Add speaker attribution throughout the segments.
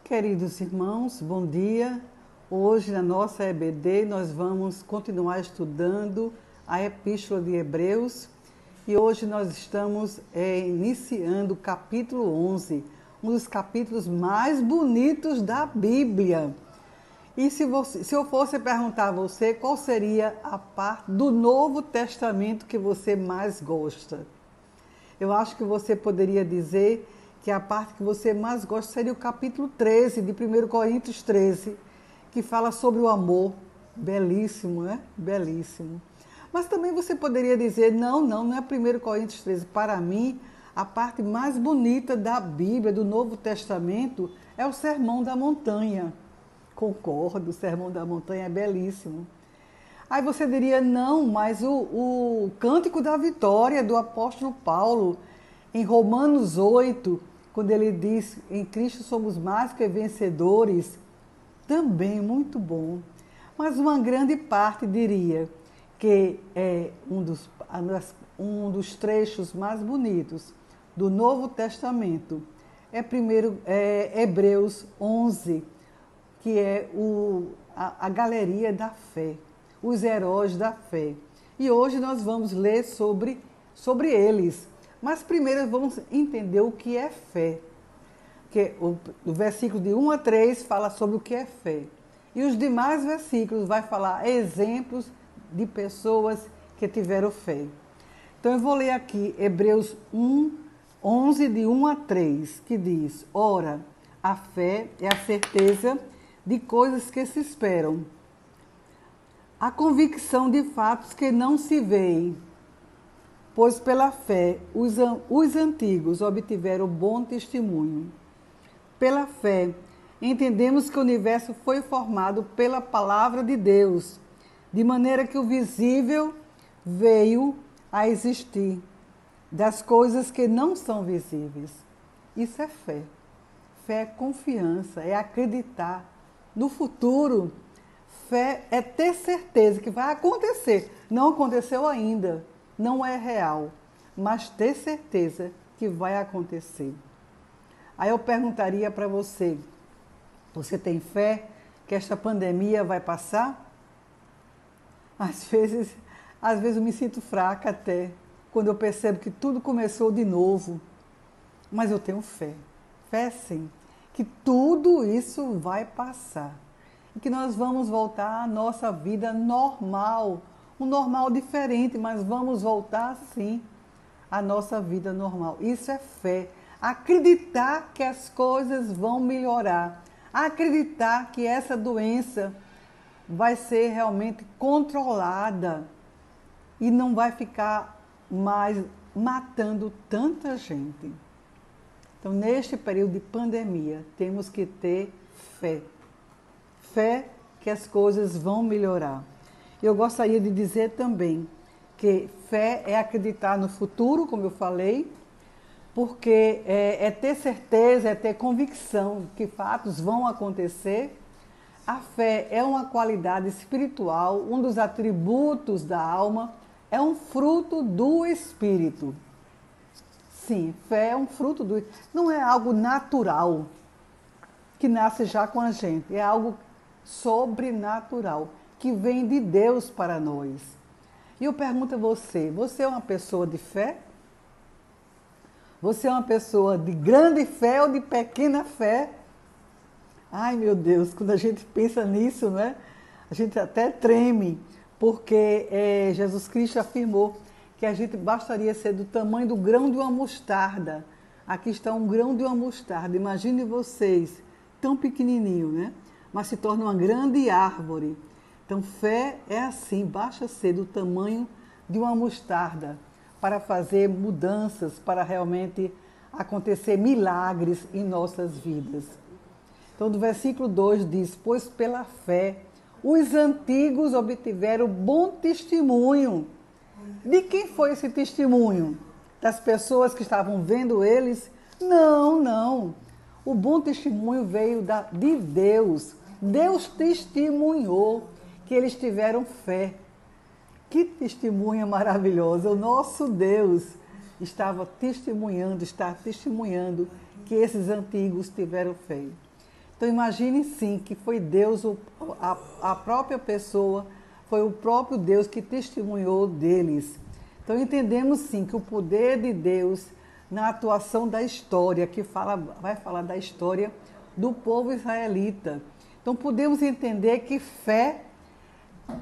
Speaker 1: Queridos irmãos, bom dia. Hoje na nossa EBD nós vamos continuar estudando a Epístola de Hebreus e hoje nós estamos iniciando o capítulo 11, um dos capítulos mais bonitos da Bíblia. E se eu fosse perguntar a você qual seria a parte do Novo Testamento que você mais gosta, eu acho que você poderia dizer que a parte que você mais gosta seria o capítulo 13 de 1 Coríntios 13, que fala sobre o amor. Belíssimo, né? Belíssimo. Mas também você poderia dizer, não é 1 Coríntios 13. Para mim, a parte mais bonita da Bíblia, do Novo Testamento, é o Sermão da Montanha. Concordo, o Sermão da Montanha é belíssimo. Aí você diria, não, mas o Cântico da Vitória do apóstolo Paulo, em Romanos 8, quando ele diz, em Cristo somos mais que vencedores, também muito bom. Mas uma grande parte diria que é um dos trechos mais bonitos do Novo Testamento é Hebreus 11, que é a galeria da fé, os heróis da fé. E hoje nós vamos ler sobre eles. Mas primeiro vamos entender o que é fé. Porque o versículo de 1 a 3 fala sobre o que é fé. E os demais versículos vai falar exemplos de pessoas que tiveram fé. Então eu vou ler aqui Hebreus 11 de 1 a 3, que diz: Ora, a fé é a certeza de coisas que se esperam, a convicção de fatos que não se veem. Pois pela fé os antigos obtiveram bom testemunho. Pela fé, entendemos que o universo foi formado pela palavra de Deus, de maneira que o visível veio a existir, das coisas que não são visíveis. Isso é fé. Fé é confiança, é acreditar no futuro. Fé é ter certeza que vai acontecer. Não aconteceu ainda. Não é real, mas ter certeza que vai acontecer. Aí eu perguntaria para você, você tem fé que esta pandemia vai passar? Às vezes eu me sinto fraca até, quando eu percebo que tudo começou de novo. Mas eu tenho fé, fé sim, que tudo isso vai passar. E que nós vamos voltar à nossa vida normal, um normal diferente, mas vamos voltar sim à nossa vida normal. Isso é fé. Acreditar que as coisas vão melhorar. Acreditar que essa doença vai ser realmente controlada e não vai ficar mais matando tanta gente. Então, neste período de pandemia, temos que ter fé. Fé que as coisas vão melhorar. Eu gostaria de dizer também que fé é acreditar no futuro, como eu falei, porque é ter certeza, é ter convicção que fatos vão acontecer. A fé é uma qualidade espiritual, um dos atributos da alma, é um fruto do Espírito. Sim, fé é um fruto do Espírito. Não é algo natural, que nasce já com a gente, é algo sobrenatural, que vem de Deus para nós. E eu pergunto a você, você é uma pessoa de fé? Você é uma pessoa de grande fé ou de pequena fé? Ai, meu Deus, quando a gente pensa nisso, né? A gente até treme, porque Jesus Cristo afirmou que a gente bastaria ser do tamanho do grão de uma mostarda. Aqui está um grão de uma mostarda. Imagine vocês, tão pequenininho, né? Mas se torna uma grande árvore. Então, fé é assim, basta ser do tamanho de uma mostarda para fazer mudanças, para realmente acontecer milagres em nossas vidas. Então, do versículo 2 diz, pois pela fé os antigos obtiveram bom testemunho. De quem foi esse testemunho? Das pessoas que estavam vendo eles? Não. O bom testemunho veio de Deus. Deus testemunhou que eles tiveram fé. Que testemunha maravilhosa! O nosso Deus está testemunhando que esses antigos tiveram fé. Então imagine sim que foi Deus, a própria pessoa, foi o próprio Deus que testemunhou deles. Então entendemos sim que o poder de Deus na atuação da história, vai falar da história do povo israelita. Então podemos entender que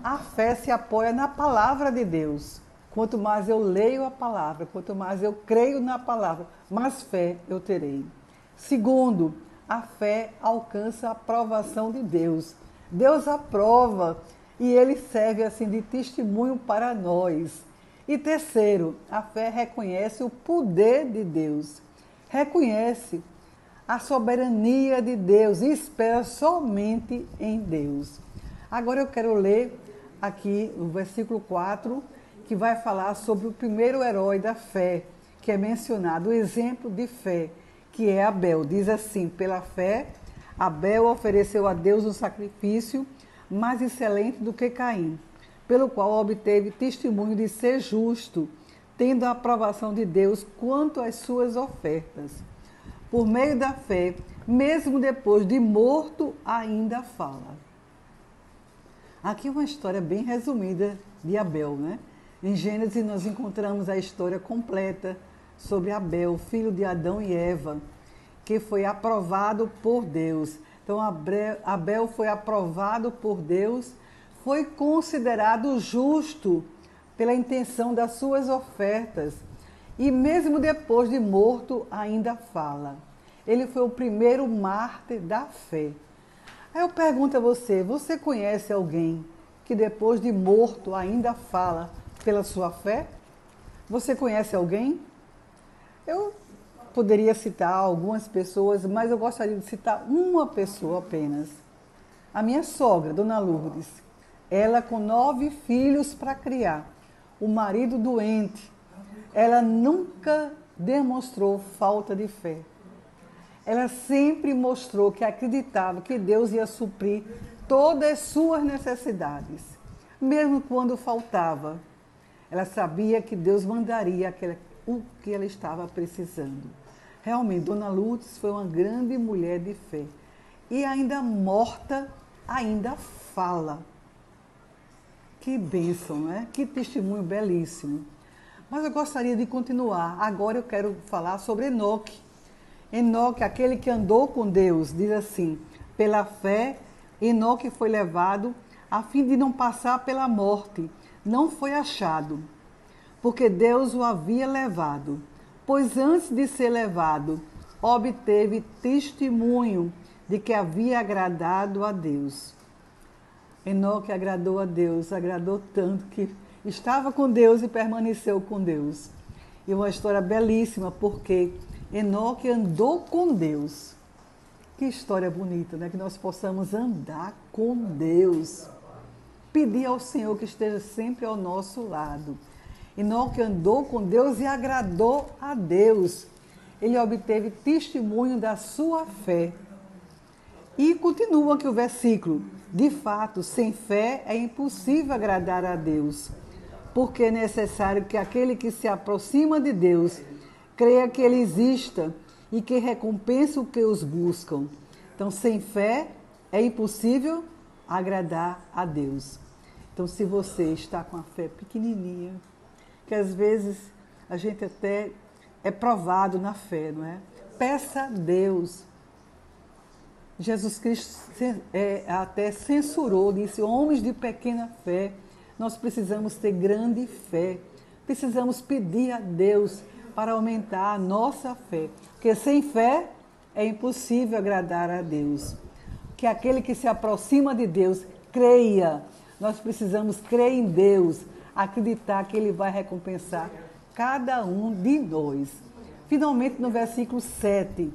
Speaker 1: a fé se apoia na palavra de Deus. Quanto mais eu leio a palavra, quanto mais eu creio na palavra, mais fé eu terei. Segundo, a fé alcança a aprovação de Deus. Deus aprova e ele serve assim de testemunho para nós. E terceiro, a fé reconhece o poder de Deus. Reconhece a soberania de Deus e espera somente em Deus. Agora eu quero ler aqui o versículo 4, que vai falar sobre o primeiro herói da fé, que é mencionado, o exemplo de fé, que é Abel. Diz assim: pela fé, Abel ofereceu a Deus um sacrifício mais excelente do que Caim, pelo qual obteve testemunho de ser justo, tendo a aprovação de Deus quanto às suas ofertas. Por meio da fé, mesmo depois de morto, ainda fala. Aqui uma história bem resumida de Abel, né? Em Gênesis nós encontramos a história completa sobre Abel, filho de Adão e Eva, que foi aprovado por Deus. Então Abel foi aprovado por Deus, foi considerado justo pela intenção das suas ofertas e mesmo depois de morto ainda fala. Ele foi o primeiro mártir da fé. Aí eu pergunto a você, você conhece alguém que depois de morto ainda fala pela sua fé? Você conhece alguém? Eu poderia citar algumas pessoas, mas eu gostaria de citar uma pessoa apenas. A minha sogra, Dona Lourdes. Ela com 9 filhos para criar, o marido doente. Ela nunca demonstrou falta de fé. Ela sempre mostrou que acreditava que Deus ia suprir todas as suas necessidades. Mesmo quando faltava, ela sabia que Deus mandaria o que ela estava precisando. Realmente, Dona Lourdes foi uma grande mulher de fé. E ainda morta, ainda fala. Que bênção, né? Que testemunho belíssimo. Mas eu gostaria de continuar. Agora eu quero falar sobre Enoque. Enoque, aquele que andou com Deus, diz assim: pela fé, Enoque foi levado a fim de não passar pela morte. Não foi achado, porque Deus o havia levado. Pois antes de ser levado, obteve testemunho de que havia agradado a Deus. Enoque agradou a Deus, agradou tanto que estava com Deus e permaneceu com Deus. E uma história belíssima, porque Enoque andou com Deus. Que história bonita, né? Que nós possamos andar com Deus. Pedir ao Senhor que esteja sempre ao nosso lado. Enoque andou com Deus e agradou a Deus. Ele obteve testemunho da sua fé. E continua aqui o versículo. De fato, sem fé é impossível agradar a Deus, porque é necessário que aquele que se aproxima de Deus creia que Ele exista e que recompensa o que os buscam. Então, sem fé é impossível agradar a Deus. Então, se você está com a fé pequenininha, que às vezes a gente até é provado na fé, não é? Peça a Deus. Jesus Cristo até censurou, disse: homens de pequena fé, nós precisamos ter grande fé. Precisamos pedir a Deus para aumentar a nossa fé. Porque sem fé é impossível agradar a Deus. Que aquele que se aproxima de Deus creia. Nós precisamos crer em Deus, acreditar que Ele vai recompensar cada um de nós. Finalmente, no versículo 7,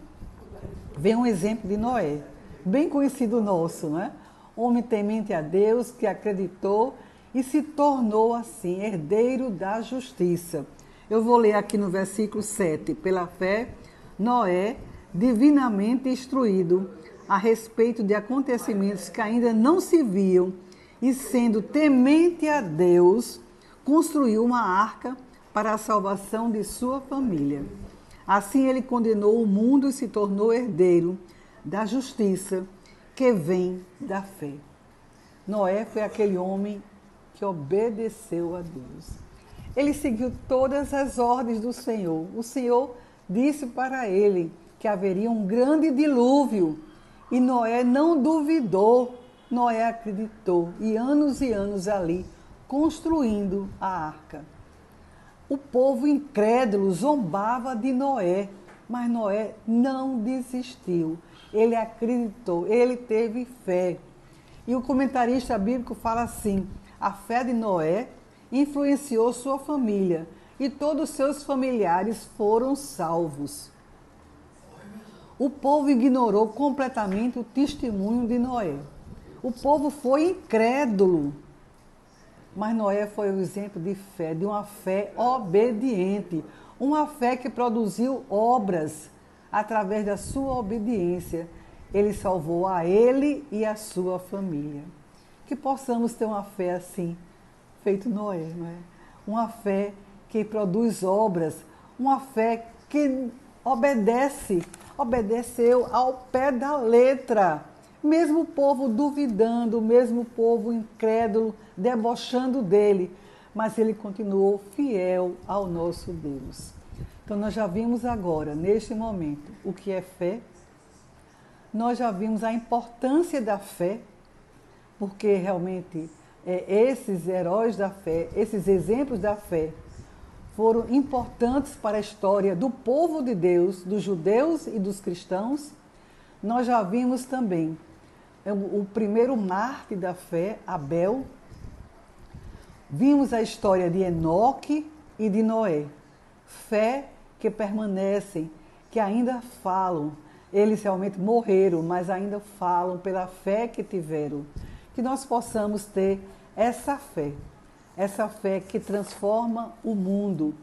Speaker 1: vem um exemplo de Noé, bem conhecido nosso, né? Homem temente a Deus, que acreditou e se tornou assim herdeiro da justiça. Eu vou ler aqui no versículo 7. Pela fé, Noé, divinamente instruído a respeito de acontecimentos que ainda não se viam, e sendo temente a Deus, construiu uma arca para a salvação de sua família. Assim ele condenou o mundo e se tornou herdeiro, da justiça que vem da fé. Noé foi aquele homem que obedeceu a Deus. Ele seguiu todas as ordens do Senhor. O Senhor disse para ele que haveria um grande dilúvio. E Noé não duvidou, Noé acreditou. E anos ali, construindo a arca. O povo incrédulo zombava de Noé, mas Noé não desistiu. Ele acreditou, ele teve fé. E o comentarista bíblico fala assim: a fé de Noé influenciou sua família e todos os seus familiares foram salvos. O povo ignorou completamente o testemunho de Noé. O povo foi incrédulo. Mas Noé foi o exemplo de fé, de uma fé obediente, uma fé que produziu obras através da sua obediência. Ele salvou a ele e a sua família. Que possamos ter uma fé assim, feito Noé, não é? Uma fé que produz obras, uma fé que obedeceu ao pé da letra. Mesmo o povo duvidando, mesmo o povo incrédulo, debochando dele, mas ele continuou fiel ao nosso Deus. Então nós já vimos agora, neste momento, o que é fé. Nós já vimos a importância da fé, porque realmente esses heróis da fé, esses exemplos da fé, foram importantes para a história do povo de Deus, dos judeus e dos cristãos. Nós já vimos também o primeiro mártir da fé, Abel. Vimos a história de Enoque e de Noé. Fé que permanecem, que ainda falam. Eles realmente morreram, mas ainda falam pela fé que tiveram. Que nós possamos ter essa fé que transforma o mundo,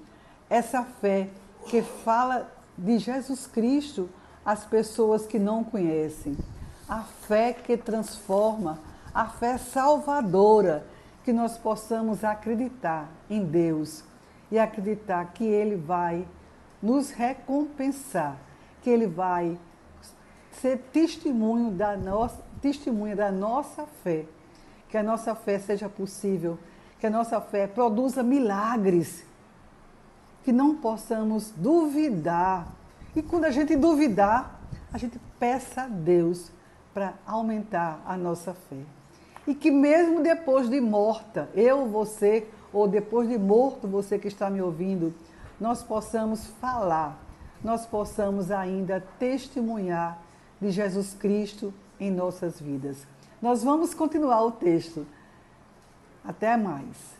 Speaker 1: essa fé que fala de Jesus Cristo às pessoas que não conhecem, a fé que transforma, a fé salvadora, que nós possamos acreditar em Deus e acreditar que Ele vai nos recompensar, que Ele vai ser testemunha da nossa fé, que a nossa fé seja possível, que a nossa fé produza milagres, que não possamos duvidar. E quando a gente duvidar, a gente peça a Deus para aumentar a nossa fé. E que mesmo depois de morta, eu, você, ou depois de morto, você que está me ouvindo, nós possamos falar, nós possamos ainda testemunhar de Jesus Cristo em nossas vidas. Nós vamos continuar o texto. Até mais.